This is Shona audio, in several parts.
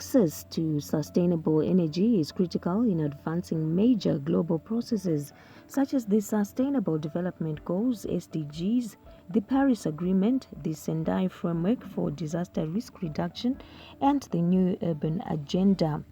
Access to sustainable energy is critical in advancing major global processes such as the Sustainable Development Goals (SDGs), the Paris Agreement, the Sendai Framework for Disaster Risk Reduction, and the New Urban Agenda.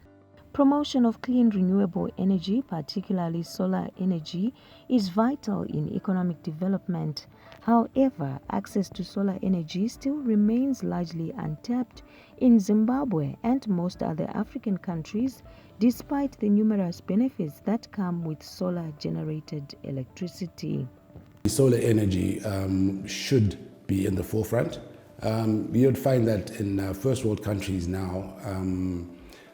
Promotion of clean renewable energy, particularly solar energy, is vital in economic development. However, access to solar energy still remains largely untapped in Zimbabwe and most other African countries, despite the numerous benefits that come with solar-generated electricity. Solar energy should be in the forefront. You would find that in first world countries now,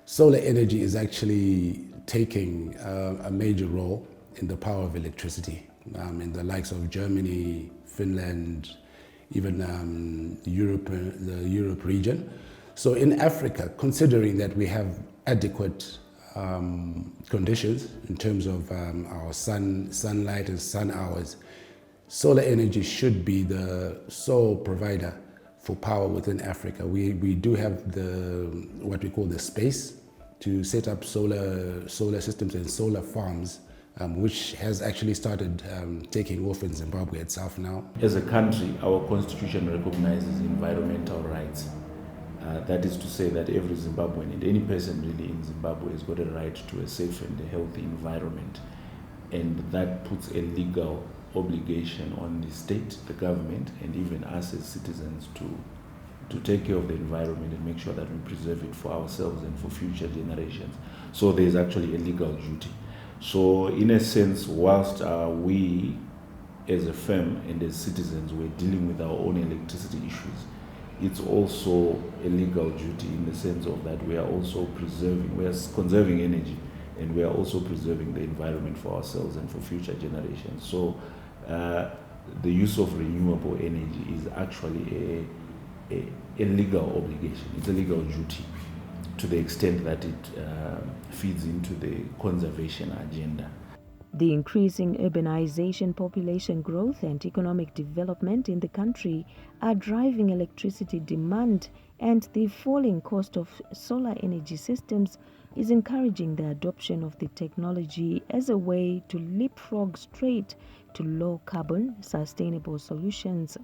solar energy is actually taking a major role in the power of electricity. In the likes of Germany, Finland, even the Europe region. So in Africa, considering that we have adequate conditions in terms of our sunlight and sun hours, solar energy should be the sole provider for power within Africa. We do have what we call the space to set up solar systems and solar farms, which has actually started taking off in Zimbabwe itself now. As a country, our constitution recognizes environmental rights. That is to say that every Zimbabwean and any person really in Zimbabwe has got a right to a safe and a healthy environment. And that puts a legal obligation on the state, the government, and even us as citizens to take care of the environment and make sure that we preserve it for ourselves and for future generations. So there's actually a legal duty. So in a sense, whilst we as a firm and as citizens we're dealing with our own electricity issues, it's also a legal duty in the sense of that we are also conserving energy, and we are also preserving the environment for ourselves and for future generations. So the use of renewable energy is actually a legal obligation. It's a legal duty to the extent that it feeds into the conservation agenda. The increasing urbanization, population growth, and economic development in the country are driving electricity demand, and the falling cost of solar energy systems is encouraging the adoption of the technology as a way to leapfrog straight to low-carbon, sustainable solutions.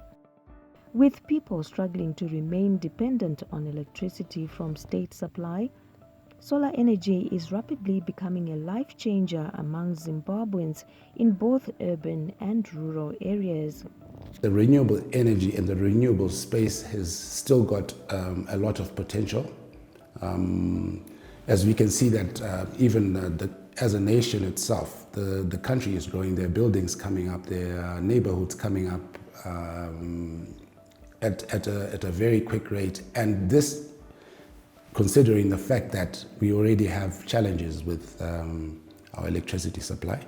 With people struggling to remain dependent on electricity from state supply, solar energy is rapidly becoming a life changer among Zimbabweans in both urban and rural areas. The renewable energy and the renewable space has still got a lot of potential. As we can see that even as a nation itself, the country is growing, there are buildings coming up, there are neighborhoods coming up at a very quick rate. And this, considering the fact that we already have challenges with our electricity supply.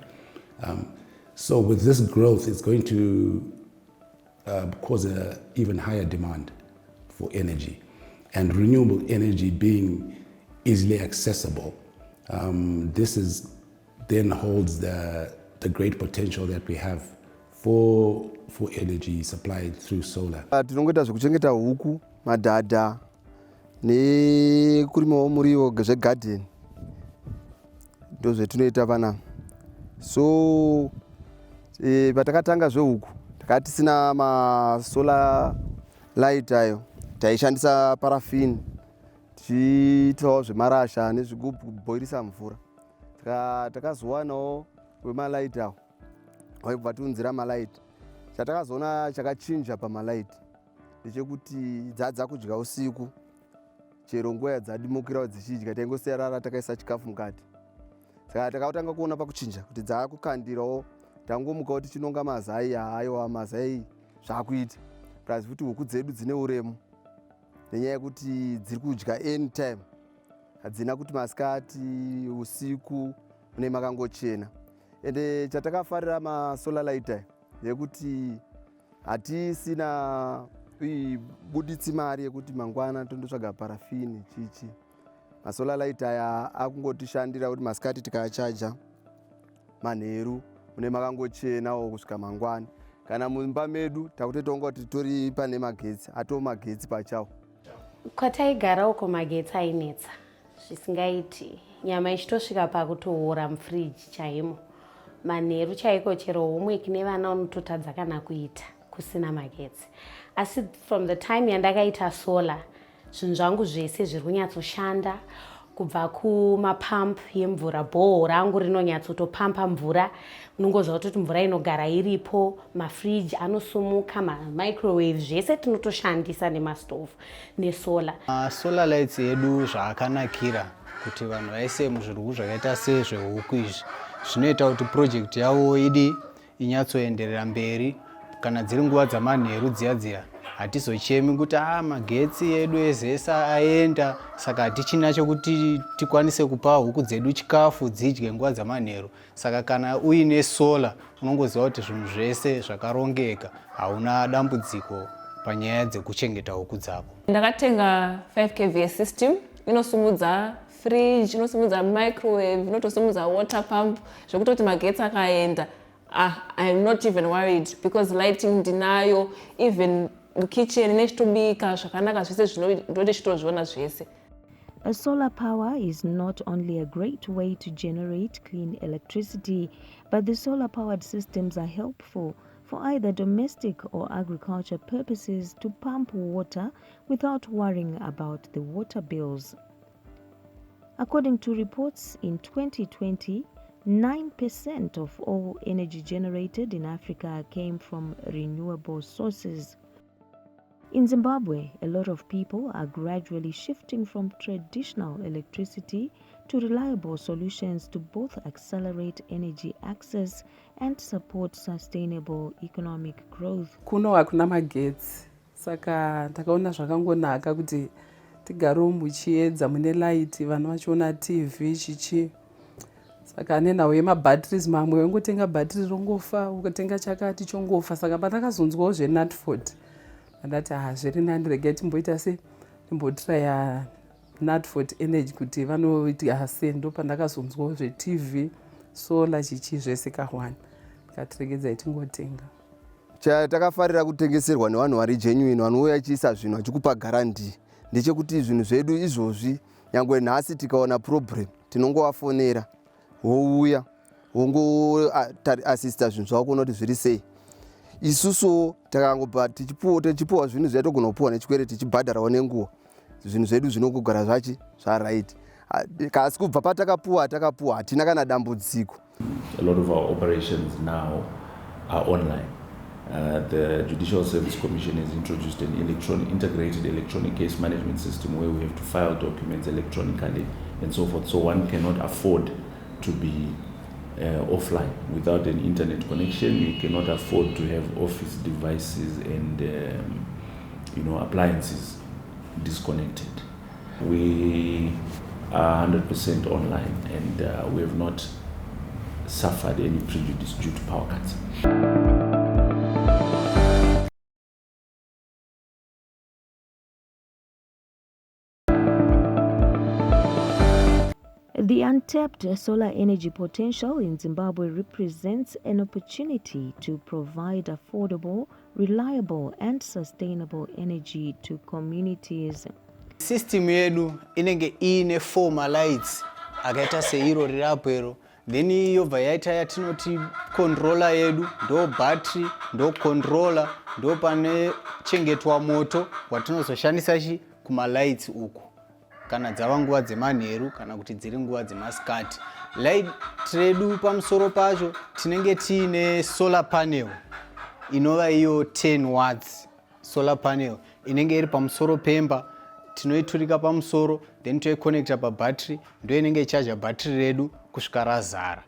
So with this growth, it's going to cause an even higher demand for energy. And renewable energy being easily accessible, this then holds the great potential that we have for energy supplied through solar. Tinongoita zvekuchengeta huku, madhadha, nekurimawo muriwo zvegarden. Ndo zvetinoita pana. So patakatanga zvehuku, takati sina solar light ayo, taishandisa paraffin, tichitawo zvemarasha nezvigubhu kuboilisa mvura. Takazowanawo wemalight awo, waibva tiunzira malight. Chatakazoona chakachinja pamalight ndechekuti dzadza kudya usiku, chero nguva yadzadimukira dzichidya taingosiyarara takaisa chikafu mukati. Saka takatanga kuona pakuchinja kuti dzakukandirawo, tangomukawo tichinonga mazai, aiwa mazai zvakuita. Plus kuti huku dzedu dzine uremu nenyaya yekuti dziri kudya anytime, hadzina kuti masikati, usiku, mune makangochena. Ende chatakafarira masolar light aya ndekuti hatisina buditsi mari yekuti mangwana tondotsvaga paraffin chichi. Masolar light aya akungotishandira kuti masikati tikachaja, manheru mune makangochenawo kusvika mangwana. Kana mumba medu takutoitawo kuti tori pane magetsi, atoo magetsi pachawo. Kwataigara uko magetsi ainetsa. zvisingaiti, nyama ichitosvika pakutoora mufriji chaimo, manheru chaiko, chero homework nevana unototadza kana kuita kusina magetsi. Asi from the time yandakaita solar, zvinhu zvangu zvese zviri kunyatsoshanda, kubva kumapamp yemvura, bhoho rangu rinonyatsotopampa mvura, unongoziva kuti mvura inogara iripo, mafriji anosumuka, mamicrowave, zvese tinotoshandisa nemastove nesolar. Solar lights edu zvaakanakira kuti vanhu vaise muzvirughu zvakaita sezvehuku izvi, zvinoita kuti project yavo idi inyatsoenderera mberi. Kana dziri nguva dzamanheru dziya hatizochemi kuti magetsi edu ezesa aenda, saka hatichina chokuti tikwanise kupa huku dzedu chikafu dzidye nguva dzamanheru. Saka kana uine solar unongoziva kuti zvinhu zvese zvakarongeka, hauna dambudziko panyaya dzekuchengeta huku dzako. Ndakatenga 5 kVA system inosumudza fridge, inosumudza microwave, inotosumudza water pump, zvekutoti magetsi akaenda I'm not even worried because lighting ndinayo, even kitchen nechitobika zvakanaka zvese zvinoti chitozviona zvese. Solar power is not only a great way to generate clean electricity, but the solar-powered systems are helpful for either domestic or agriculture purposes to pump water without worrying about the water bills. According to reports, in 2020, 9% of all energy generated in Africa came from renewable sources. In Zimbabwe, a lot of people are gradually shifting from traditional electricity to reliable solutions to both accelerate energy access and support sustainable economic growth. Kuno hakuna magetsi, saka takaona zvakangonaka kuti tigarewo muchiedza mune light, vanhu vachiona TV chichi. Saka nenawo yemabhatteries mamwe ungotenga bhatiri rongofa, ukatenga chakati chongofa. Saka pandakazonzwawo zvenutford ndati zviri nani, regai timboita se timbotraya nutford energy kuti vanoita sei. Ndo pandakazonzwawo zvetv, solar chichi zvese kahwana, tikatiregedzai tingotenga. Chatakafarira kutengeserwa nevanhu vari genuine, vanouya achiisa zvinhu achikupa garandi, ndechekuti zvinhu zvedu izvozvi nyangwe nhasi tikaona problem tinongovafonera, wouya wongoasista zvinhu zvavo kuona kuti zviri sei. Isusu takangobva tichipuwa zvinhu zvedu togona kupuwa nechikwere, tichibhadharawo nenguva, zvinhu zvedu zvinongogara zvachi zvaright. Kasi kubva patakapuwa hatina kana dambudziko. A lot of our operations now are online. The Judicial Service Commission has introduced an integrated electronic case management system where we have to file documents electronically and so forth. So one cannot afford to be offline without an internet connection. You cannot afford to have office devices and appliances disconnected. We are 100% online, and we have not suffered any prejudice due to power cuts. The untapped solar energy potential in Zimbabwe represents an opportunity to provide affordable, reliable and sustainable energy to communities. System yedu inenge ine former lights akaita seiro rirapo ero, then yobva yaita yatinoti controller yedu ndo battery ndo controller ndo pane chengetwa moto watinozoshandisa kuma lights uku kana dzava nguva dzemanheru kana kuti dziri nguva dzemasikati. Light redu pamusoro pacho tinenge tiine solar panel inova iyo 10 watts solar panel inenge iri pamusoro pemba, tinoiturika pamusoro then toiconnecta pabattery, ndo inenge ichaja battery redu kusvika razara.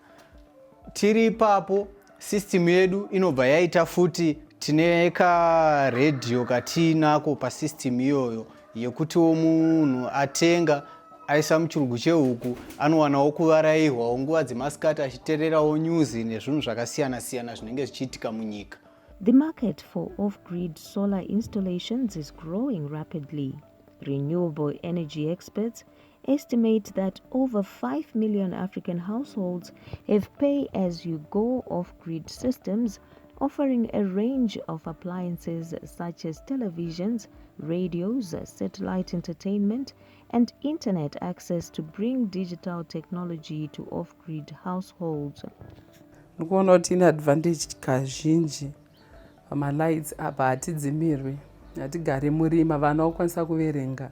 Tiri ipapo system yedu inobva yaita futi tine ka radio katinako pasystem iyoyo yekutiwo munhu atenga aisa muchirughu chehuku anowanawo kuvarairwawo nguva dzemasikati achitererawo news nezvinhu zvakasiyana siyana zvinenge zvichiitika munyika. The market for off-grid solar installations is growing rapidly. Renewable energy experts estimate that over 5 million African households have pay-as-you-go off-grid systems offering a range of appliances such as televisions, radios, satellite entertainment, and internet access to bring digital technology to off-grid households. Ndikuona kuti ine advantage kazhinji pamalights apa hatidzimirwi, hatigari murima, vana vakukwanisa kuverenga,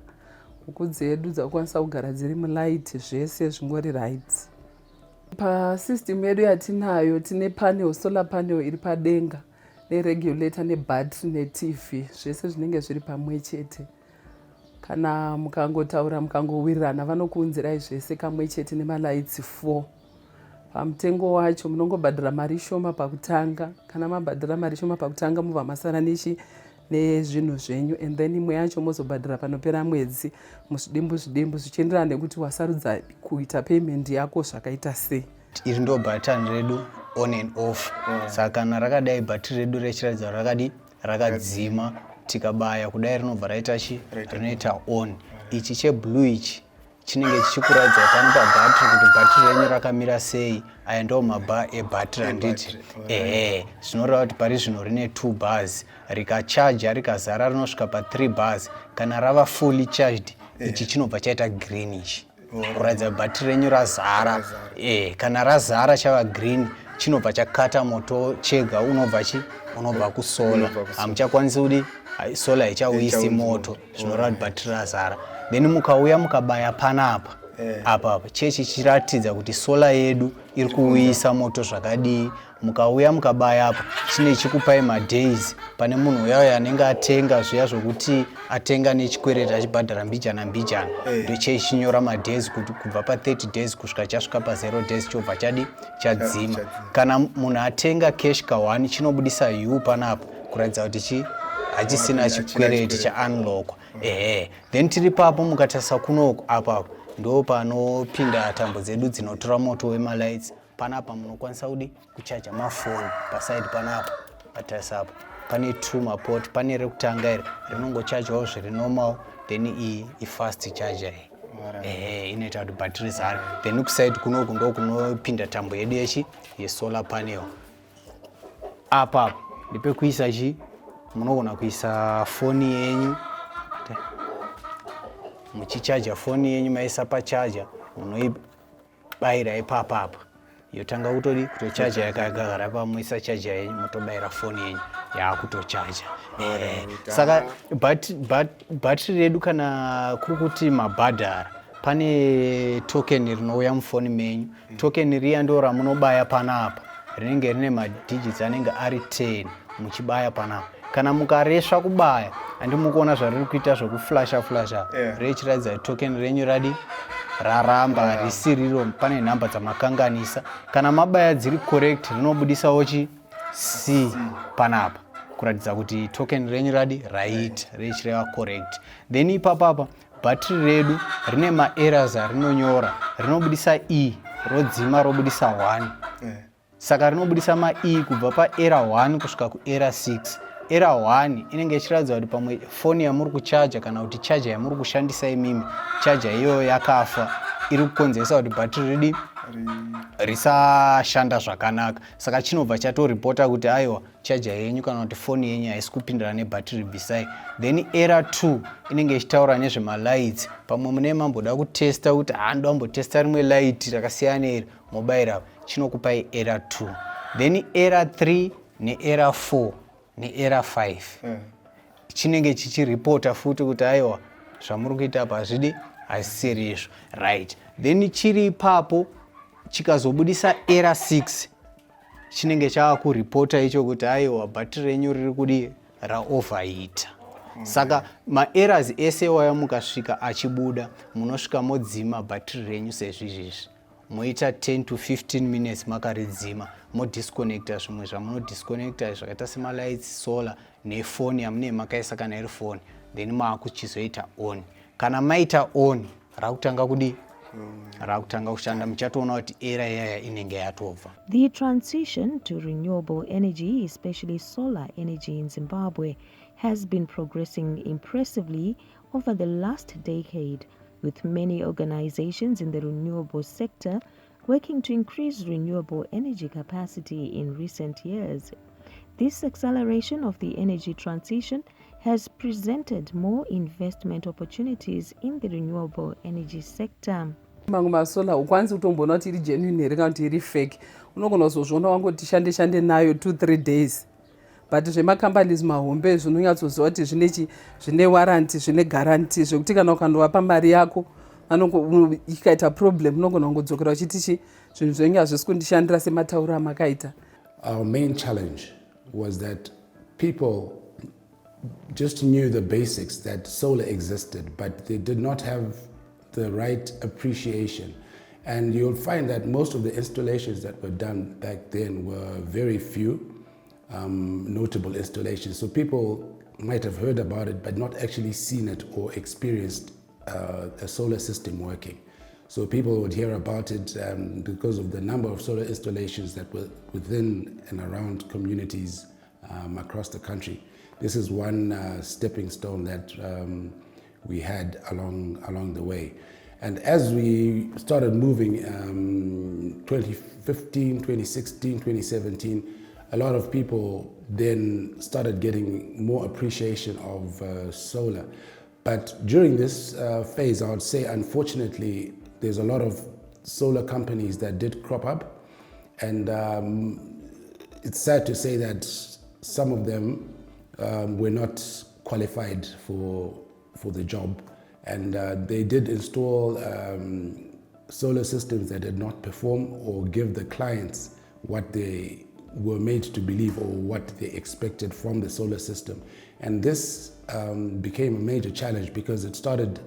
huku dzedu dzakukwanisa kugara dziri mulight, zvese zvingori rights. Pasystem yedu yatinayo tine panel, solar panel iri padenga neregulator nebattery netv, zvese zvinenge zviri pamwe chete. Kana mukangotaura mukangowirirana vanokuunzirai zvese kamwe chete nemalights 4. Pamutengo wacho munongobhadhara mari shoma pakutanga. Kana mabhadhara mari shoma pakutanga mubva masara nezvinhu zvenyu, and then imwe yacho mozobhadhara panopera mwedzi muzvidimbu zvichienderana nekuti wasarudza kuita payment yako zvakaita sei. Iri ndo button redu on and off. Saka kana rakadai bhatiri redu rechiratidza rakadi rakadzima, tikabaya kudai rinobva raita rinoita on. Ichi cheblue ichi chinenge chichikuratidza pano pabhatiri kuti bhatiri renyu rakamira sei. Aya ndo mabha ebhatiri anditi. Zvinoreva kuti pari zvino rine 2 bars. Rikachaja rikazara rinosvika pa 3 bars. Kana rava fully charged, ichi chinobva chaita greenish. Kuratidza bhatiri renyu razara. Kana razara chava green, chinobva chakata moto chega, unobva kusola. Hamuchakwanisi kuti sola haichauyisi moto, zvinoreva kuti bhatiri razara. Then mukauya mukabaya panapa, apa chechi chiratidza kuti sola yedu iri kuuyisa moto zvakadii. Mukauya mukabaya apa, chine chikupai madays. Pane munhu uya anenge atenga zviya zvokuti atenga nechikwereti achibhadhara mbijana. Ndo chichinyora madays kuti kubva pa 30 days kusvika chasvika pa 0 days chobva chadzima. Kana munhu atenga cash ka1 chinobudisa U panapa kuratidza kuti hachisina chikwereti cha-unlock. Then tiri papo mukatarisa kunoko apapo ndo panopinda tambo dzedu dzinotora moto wemalights. Panapa munokwanisa kuti kuchaja mafoni paside panapa. Patarisa apo pane 2 maport, pane rekutanga iri rinongochajwawo zviri normal, then i-fast charger inoita kuti bhatiri zare. Then kuside kunoku ndo kunopinda tambo yedu yesolar panel. Apa ndipekuisa munogona kuisa foni yenyu. Muchichaja foni yenyu maisa pachaja, munoibayira ipapapa. Yotanga kutochaja yakagara pamoisa chaja yenyu, motobayira foni yenyu yakutochaja. Saka bhatiri redu kana kuri kuti mabhadhara, pane token rinouya mufoni menyu. Token riya ndo ramunobaya panapa, rinenge rine madigits anenge ari 10 muchibaya panapa. Kana mukaresva kubaya, handi mukuona zvariri kuita zvokuflasha richiratidza token renyu raramba risiriro, pane nhamba dzamakanganisa. Kana mabaya dziri correct, rinobudisawo C panapa kuratidza kuti token renyu richireva correct. Then ipapapa bhatiri redu rine maerrors arinonyora, rinobudisa E rodzima robudisa 1. Saka rinobudisa ma-E kubva pa-error 1 kusvika ku-error 6. Error 1 inenge ichiratidza kuti pamwe foni yamuri kuchaja kana kuti chaja yamuri kushandisa imimi, chaja iyoyo yakafa, iri kukonzeresa kuti bhatiri redu risashanda zvakanaka. Saka chinobva chatoripota kuti aiwa chaja yenyu kana kuti foni yenyu haisi kupindana nebhatiri bvisai. Then error 2 inenge ichitaura nezvemalights. Pamwe mune mamboda kutesta kuti ndoda kumbotesta rimwe light rakasiyana iri, mobayira chinokupai error 2. Then error 3 neerror 4 neerror 5 chinenge chichiripota futi kuti aiwa zvamuri kuita apa hazvisiri izvo, right. Then chiri ipapo chikazobudisa error 6 chinenge chaakuripota icho kuti aiwa bhatiri renyu riri kudi raoverheata. Saka maerrors ese waya mukasvika achibuda, munosvika modzima bhatiri renyu sezvizvizvi. Moita 10 to 15 minutes makaridzima, modisconnecta zvimwe zvamunodisconnecta zvakaita semalights, solar nefoni yamune makaisa kana iri foni, then maakuchizoita on. Kana maita on rakutanga kushanda, muchatoona kuti era yaya inenge yatobva. The transition to renewable energy, especially solar energy in Zimbabwe, has been progressing impressively over the last decade, with many organizations in the renewable sector working to increase renewable energy capacity in recent years. This acceleration of the energy transition has presented more investment opportunities in the renewable energy sector. Mangu masola ukwanisi kutombona kuti iri genuine here kana kuti iri fake. Unogona kuzozviona wangoti shande nayo 2-3 days. But zvemacompanies mahombe zvinonyatsoziva kuti zvine warranty, zvine guarantee zvekuti kana ukandovapa mari yako ikaita problem unogona kungodzokera uchiti zvinhu zvenyu hazvisi kundishandira sematauro amakaita. Our main challenge was that people just knew the basics that solar existed, but they did not have the right appreciation. And you'll find that most of the installations that were done back then were very few notable installations. So people might have heard about it, but not actually seen it or experienced a solar system working. So people would hear about it because of the number of solar installations that were within and around communities across the country. This is one stepping stone that we had along the way. And as we started moving 2015, 2016, 2017, a lot of people then started getting more appreciation of solar. But during this phase, I would say, unfortunately, there's a lot of solar companies that did crop up. And it's sad to say that some of them were not qualified for the job. And they did install solar systems that did not perform or give the clients what they were made to believe or what they expected from the solar system. And this became a major challenge because it started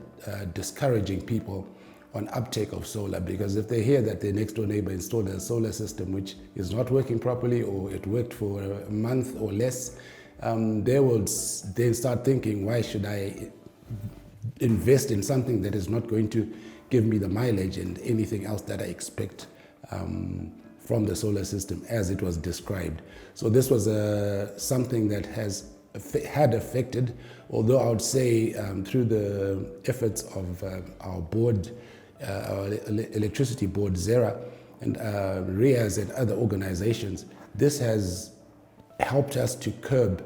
discouraging people on uptake of solar, because if they hear that their next door neighbor installed a solar system which is not working properly or it worked for a month or less, they will then start thinking, why should I invest in something that is not going to give me the mileage and anything else that I expect from the solar system as it was described. So this was something that had affected, although I would say through the efforts of our board, our electricity board, ZERA, and RIAS and other organizations, this has helped us to curb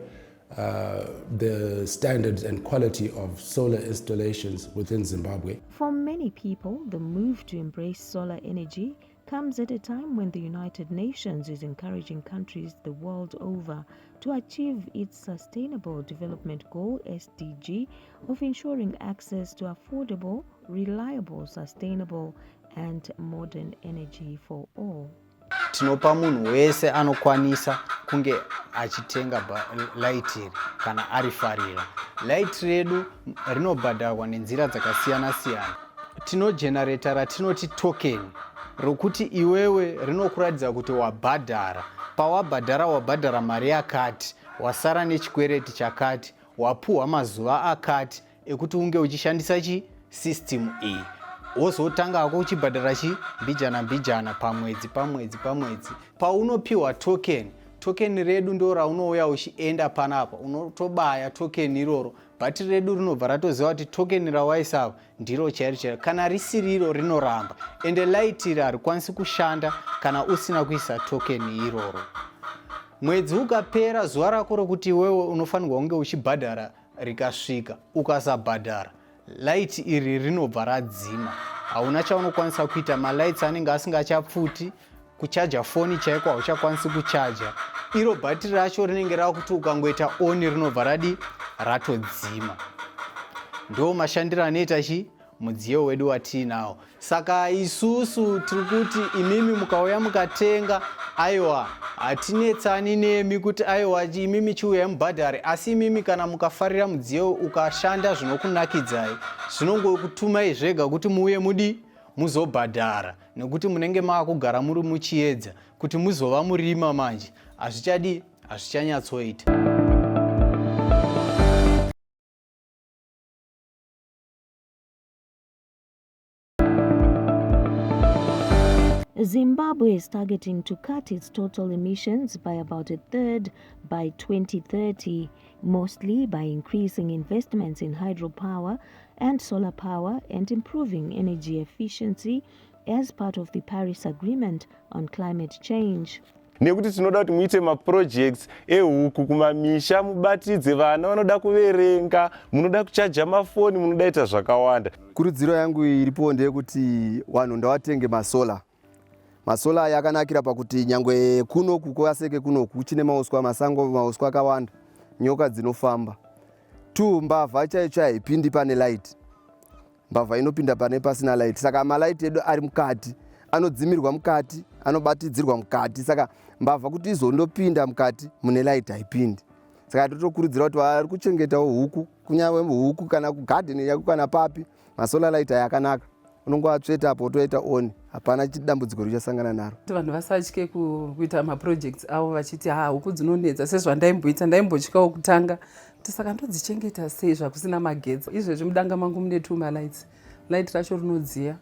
the standards and quality of solar installations within Zimbabwe. For many people, the move to embrace solar energy comes at a time when the United Nations is encouraging countries the world over to achieve its Sustainable Development Goal, SDG, of ensuring access to affordable, reliable, sustainable, and modern energy for all. Tinopa munhu wese anokwanisa kunge achitenga light iri kana arifarira. Light redu rinobhadharwa nenzira dzakasiyana siyana. Tinogenerator ratinoti token rokuti iwewe rinokuratidza kuti wabhadhara. Wabhadhara mari yakati, wasara nechikwereti chakati, wapuhwa mazuva akati ekuti unge uchishandisa system iyi. Wozotangako uchibhadhara mbijana pamwedzi. Paunopiwa token redu ndo raunouya uchienda panapa, unotobaya token iroro. Bhatiri redu rinobva ratoziva kuti token rawaisava ndiro chairo. Kana risiri iro rinoramba. Ende light iri harikwanisi kushanda kana usina kuisa token iroro. Mwedzi ukapera, zuva rako rokuti wewe unofanirwa kunge uchibhadhara rikasvika, ukasabhadhara, light iri rinobva radzima. Hauna chaunokwanisa kuita. Malights anenge asingachapfuti, kuchaja foni chaiko hauchakwanisi kuchaja. Iro bhatiri racho rinenge rakuti ukangoita on rinobva ratodzima. Ndo mashandiro anoita mudziyo wedu watinawo. Saka isusu tirikuti imimi mukauya mukatenga, aiwa hatinetsani nemi kuti aiwa imimi chiuya mubhadhare, asi imimi kana mukafarira mudziyo ukashanda zvinokunakidzai, zvinongokutumai zvega kuti muuye muzobhadhara, nekuti munenge maakugara muri muchiedza kuti muzova murima manje. Hazvichanyatsoita. Zimbabwe is targeting to cut its total emissions by about a third by 2030, mostly by increasing investments in hydropower and solar power and improving energy efficiency as part of the Paris Agreement on climate change. nekuti tinoda kuti muite maprojects ehuku kumamisha, mubatidze vana vanoda kuverenga, munoda kuchaja mafoni, munoda ita zvakawanda. Kurudziro yangu iripo ndeyekuti vanhu ndavatenge masola aya akanakira pakuti nyangwe kunoku kwaseke kunoku kuchine mauswa masango, mauswa akawanda, nyoka dzinofamba. Mbavha chaicho haipindi pane light, mbavha inopinda pane pasina light. Saka malight edu ari mukati, anodzimirwa mukati, anobatidzirwa mukati. Saka mbavha kuti izondopinda mukati mune light haipindi. Saka totokurudzira kuti vari kuchengetawo huku, kunyawe huku kana kugadheni yako kana papi, masolar light aya akanaka. Unongoatsveta apo toita on, hapana dambudziko richasangana naro. Vanhu vasatye kuita maprojects avo vachiti huku dzinonetsa sezvandaimboita, ndaimbotyawo kutanga. Saka ndodzichengeta sei zvakusina magetsi. Izvezvi mudanga mangu mune 2 malights. Light racho rinodziya,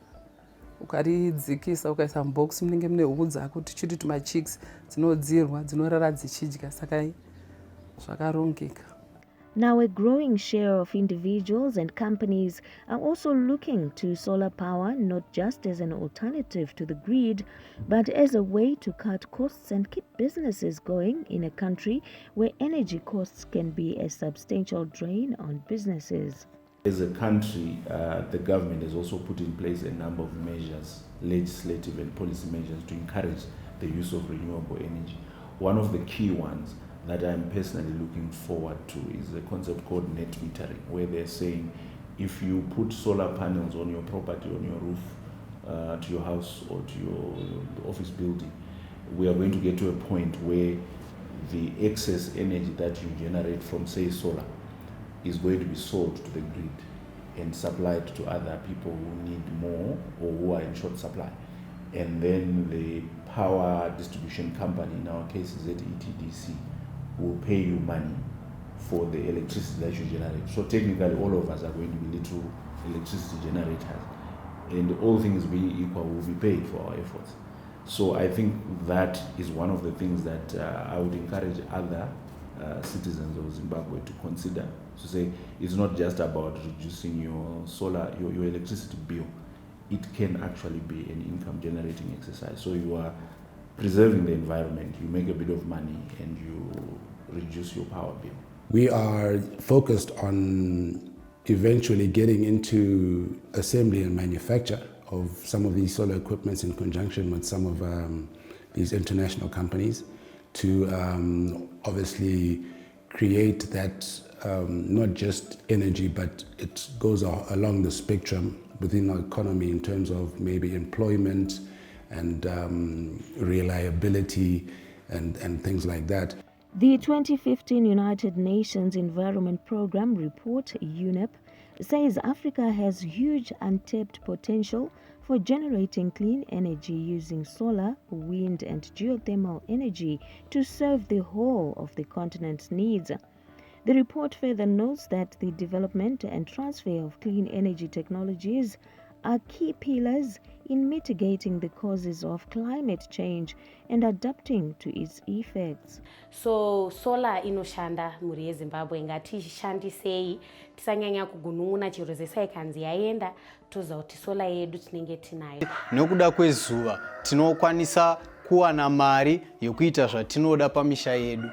ukaridzikisa ukaisa mubox munenge mune huku dzako, tichiti tumachicks dzinodzirwa, dzinorara dzichidya. Saka zvakarongeka. Now, a growing share of individuals and companies are also looking to solar power not just as an alternative to the grid, but as a way to cut costs and keep businesses going in a country where energy costs can be a substantial drain on businesses. As a country, the government has also put in place a number of measures, legislative and policy measures, to encourage the use of renewable energy. One of the key ones that I'm personally looking forward to is a concept called net metering, where they're saying if you put solar panels on your property, on your roof, to your house or to your office building, we are going to get to a point where the excess energy that you generate from, say, solar is going to be sold to the grid and supplied to other people who need more or who are in short supply. And then the power distribution company, in our case is ETDC, will pay you money for the electricity that you generate. So technically all of us are going to be little electricity generators, and all things being equal, will be paid for our efforts. So I think that is one of the things that I would encourage other citizens of Zimbabwe to consider, to say it's not just about reducing your electricity bill. It can actually be an income generating exercise. So you are preserving the environment, you make a bit of money, and you reduce your power bill. We are focused on eventually getting into assembly and manufacture of some of these solar equipments in conjunction with some of these international companies to obviously create that not just energy, but it goes along the spectrum within our economy in terms of maybe employment and reliability and things like that. The 2015 United Nations Environment Programme report, UNEP, says Africa has huge untapped potential for generating clean energy using solar, wind and geothermal energy to serve the whole of the continent's needs. The report further notes that the development and transfer of clean energy technologies are key pillars in mitigating the causes of climate change and adapting to its effects. So solar inoshanda muri yeZimbabwe, ngatishandisei, tisanyanya kugunun'una chiro zesaikanzi yaenda, toziva kuti solar yedu tinenge tinayo. Nokuda kwezuva tinokwanisa kuwana mari yokuita zvatinoda pamisha yedu.